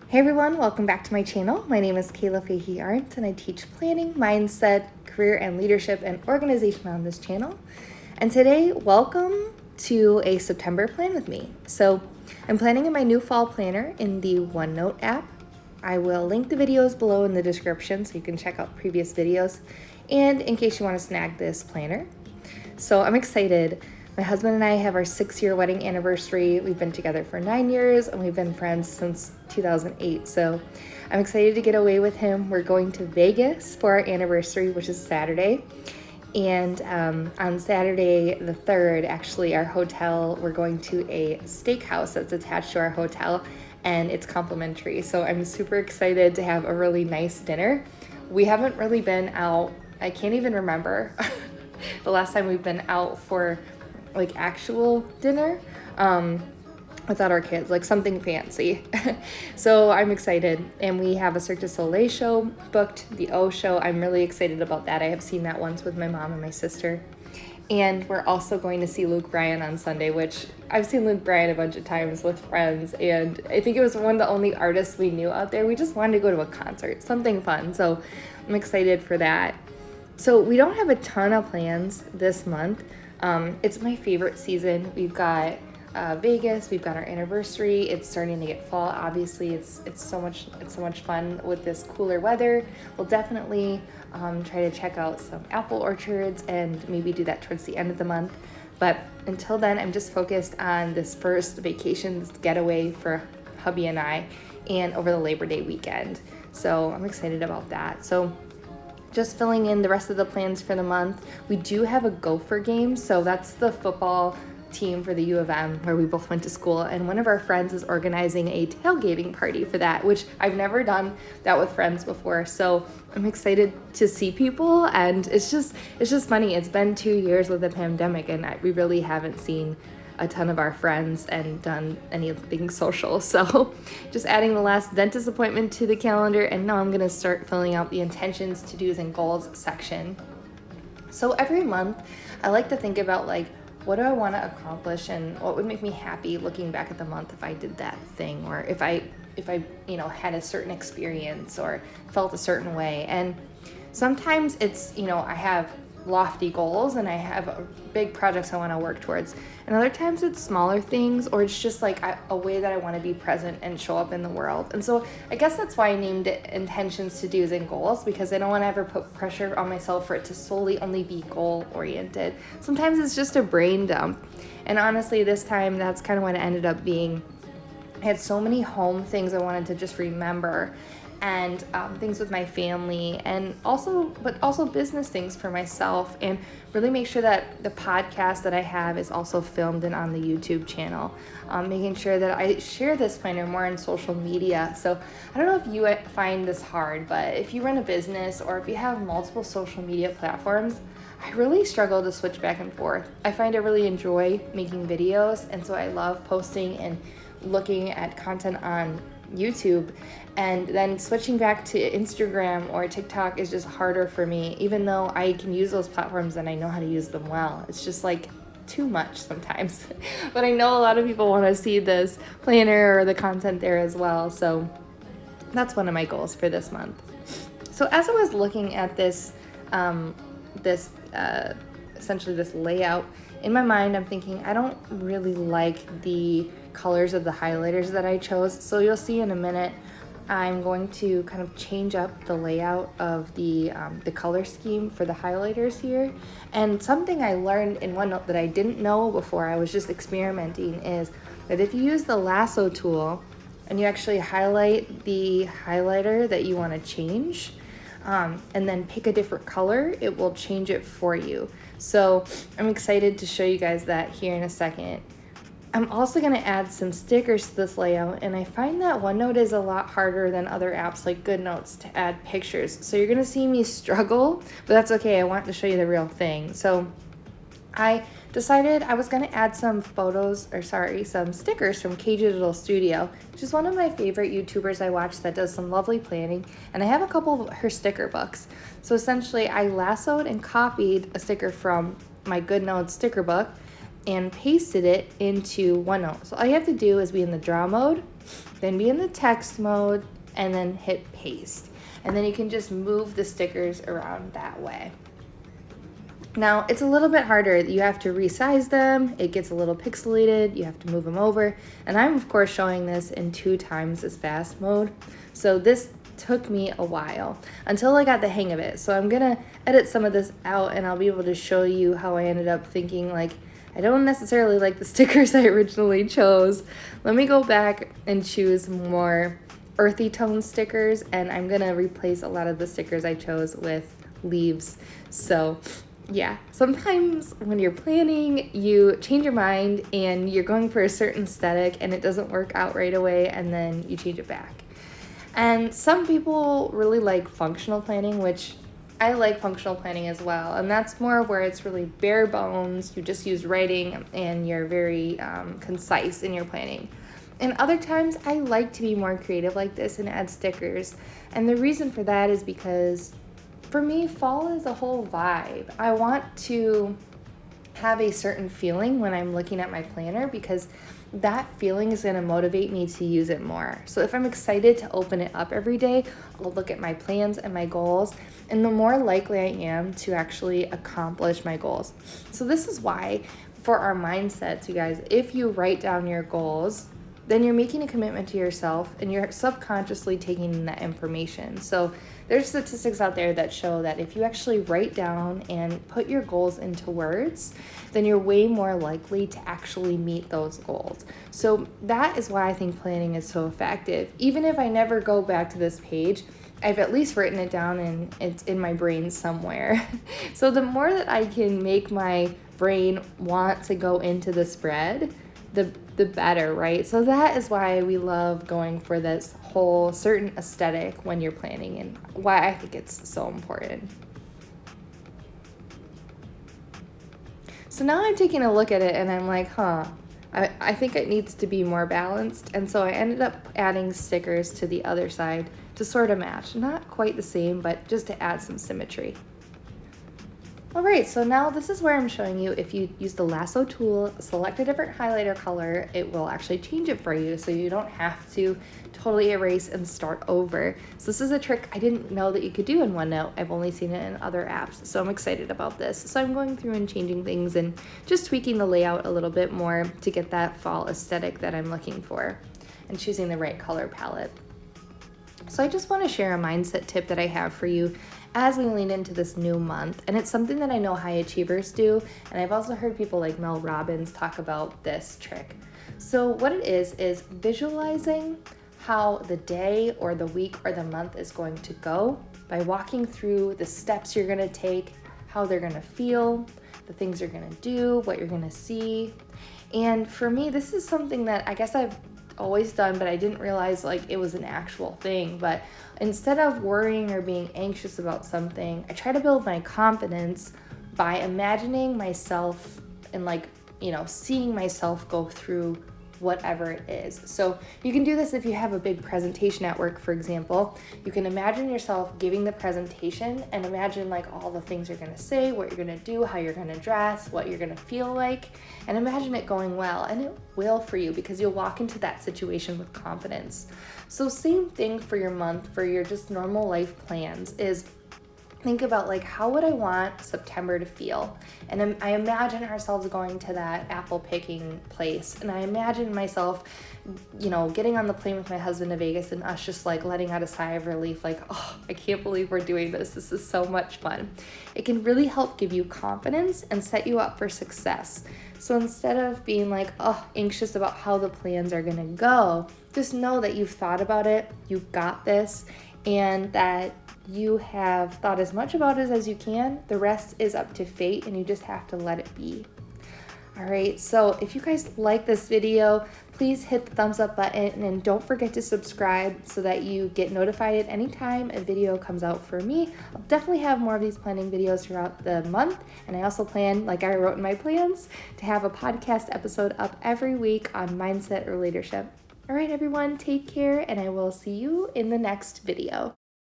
Hey everyone, welcome back to my channel. My name is Fahey-Ahrndt and I teach planning, mindset, career and leadership and organization on this channel. And today, welcome to a September plan with me. So I'm planning in my new fall planner in the OneNote app. I will link the videos below in the description so you can check out previous videos and in case you want to snag this planner. So I'm excited. My husband and I have our 6-year wedding anniversary. We've been together for 9 years and we've been friends since 2008. So I'm excited to get away with him. We're going to Vegas for our anniversary, which is Saturday. And on Saturday the 3rd, actually, our hotel, we're going to a steakhouse that's attached to our hotel and it's complimentary. So I'm super excited to have a really nice dinner. We haven't really been out. I can't even remember the last time we've been out for like actual dinner without our kids, like something fancy. So I'm excited. And we have a Cirque du Soleil show booked, the O show. I'm really excited about that. I have seen that once with my mom and my sister. And we're also going to see Luke Bryan on Sunday, which I've seen Luke Bryan a bunch of times with friends. And I think it was one of the only artists we knew out there. We just wanted to go to a concert, something fun. So I'm excited for that. So we don't have a ton of plans this month. It's my favorite season. We've got Vegas, we've got our anniversary. It's starting to get fall. Obviously, it's so much fun with this cooler weather. We'll definitely try to check out some apple orchards and maybe do that towards the end of the month. But until then, I'm just focused on this first vacation, this getaway for hubby and I, and over the Labor Day weekend. So I'm excited about that. So just filling in the rest of the plans for the month. We do have a Gopher game, so that's the football team for the U of M where we both went to school, and one of our friends is organizing a tailgating party for that, which I've never done that with friends before. So I'm excited to see people, and it's just funny. It's been 2 years with the pandemic and we really haven't seen a ton of our friends and done anything social. So just adding the last dentist appointment to the calendar, and now I'm gonna start filling out the intentions, to-dos, and goals section. So every month I like to think about, like, what do I want to accomplish and what would make me happy looking back at the month if I did that thing, or if I had a certain experience or felt a certain way. And sometimes it's, I have lofty goals and I have big projects I want to work towards, and other times it's smaller things, or it's just like a way that I want to be present and show up in the world. And so I guess that's why I named it intentions, to-dos, and goals, because I don't want to ever put pressure on myself for it to solely only be goal oriented. Sometimes it's just a brain dump, and honestly this time that's kind of what it ended up being. I had so many home things I wanted to just remember, and things with my family, and also business things for myself, and really make sure that the podcast that I have is also filmed and on the YouTube channel, making sure that I share this planner more on social media. So I don't know if you find this hard, but if you run a business or if you have multiple social media platforms, I really struggle to switch back and forth. I find I really enjoy making videos, and so I love posting and looking at content on YouTube, and then switching back to Instagram or TikTok is just harder for me, even though I can use those platforms and I know how to use them well. It's just like too much sometimes. But I know a lot of people want to see this planner or the content there as well, so that's one of my goals for this month. So as I was looking at this essentially this layout, in my mind I'm thinking I don't really like the colors of the highlighters that I chose. So you'll see in a minute I'm going to kind of change up the layout of the color scheme for the highlighters here. And something I learned in OneNote that I didn't know before, I was just experimenting, is that if you use the lasso tool and you actually highlight the highlighter that you want to change, and then pick a different color, it will change it for you. So I'm excited to show you guys that here in a second. I'm also going to add some stickers to this layout, and I find that OneNote is a lot harder than other apps like GoodNotes to add pictures. So you're going to see me struggle, but that's okay. I want to show you the real thing. So I decided I was going to add some some stickers from K Digital Studio, which is one of my favorite YouTubers I watch that does some lovely planning, and I have a couple of her sticker books. So essentially I lassoed and copied a sticker from my GoodNotes sticker book, and pasted it into OneNote. So all you have to do is be in the draw mode, then be in the text mode, and then hit paste. And then you can just move the stickers around that way. Now, it's a little bit harder. You have to resize them. It gets a little pixelated. You have to move them over. And I'm, of course, showing this in 2 times as fast mode. So this took me a while until I got the hang of it. So I'm going to edit some of this out, and I'll be able to show you how I ended up thinking, like, I don't necessarily like the stickers I originally chose. Let me go back and choose more earthy tone stickers, and I'm going to replace a lot of the stickers I chose with leaves. So yeah, sometimes when you're planning, you change your mind and you're going for a certain aesthetic and it doesn't work out right away, and then you change it back. And some people really like functional planning, which I like functional planning as well. And that's more where it's really bare bones. You just use writing and you're very concise in your planning. And other times I like to be more creative like this and add stickers. And the reason for that is because for me, fall is a whole vibe. I want to have a certain feeling when I'm looking at my planner, because that feeling is going to motivate me to use it more. So if I'm excited to open it up every day, I'll look at my plans and my goals, and the more likely I am to actually accomplish my goals. So this is why for our mindsets, you guys, if you write down your goals, then you're making a commitment to yourself and you're subconsciously taking in that information. So there's statistics out there that show that if you actually write down and put your goals into words, then you're way more likely to actually meet those goals. So that is why I think planning is so effective. Even if I never go back to this page, I've at least written it down and it's in my brain somewhere. So the more that I can make my brain want to go into the spread, the better, right? So that is why we love going for this whole certain aesthetic when you're planning, and why I think it's so important. So now I'm taking a look at it and I'm like, I think it needs to be more balanced. And so I ended up adding stickers to the other side to sort of match. Not quite the same, but just to add some symmetry. All right, so now this is where I'm showing you if you use the lasso tool, select a different highlighter color, it will actually change it for you, so you don't have to totally erase and start over. So this is a trick I didn't know that you could do in OneNote. I've only seen it in other apps, so I'm excited about this. So I'm going through and changing things and just tweaking the layout a little bit more to get that fall aesthetic that I'm looking for, and choosing the right color palette. So I just want to share a mindset tip that I have for you as we lean into this new month. And it's something that I know high achievers do. And I've also heard people like Mel Robbins talk about this trick. So what it is visualizing how the day or the week or the month is going to go by walking through the steps you're going to take, how they're going to feel, the things you're going to do, what you're going to see. And for me, this is something that I guess I've always done, but I didn't realize like it was an actual thing. But instead of worrying or being anxious about something, I try to build my confidence by imagining myself and seeing myself go through whatever it is. So you can do this if you have a big presentation at work, for example. You can imagine yourself giving the presentation and imagine like all the things you're going to say, what you're going to do, how you're going to dress, what you're going to feel like, and imagine it going well. And it will for you, because you'll walk into that situation with confidence. So same thing for your month, for your just normal life plans, is think about like, how would I want September to feel? And I imagine ourselves going to that apple picking place. And I imagine myself, getting on the plane with my husband to Vegas and us just like letting out a sigh of relief, like, oh, I can't believe we're doing this. This is so much fun. It can really help give you confidence and set you up for success. So instead of being like, anxious about how the plans are going to go, just know that you've thought about it, you've got this, and that you have thought as much about it as you can. The rest is up to fate, and you just have to let it be. All right, so if you guys like this video, please hit the thumbs up button, and don't forget to subscribe so that you get notified at any time a video comes out for me. I'll definitely have more of these planning videos throughout the month, and I also plan, like I wrote in my plans, to have a podcast episode up every week on mindset or leadership. All right, everyone, take care, and I will see you in the next video.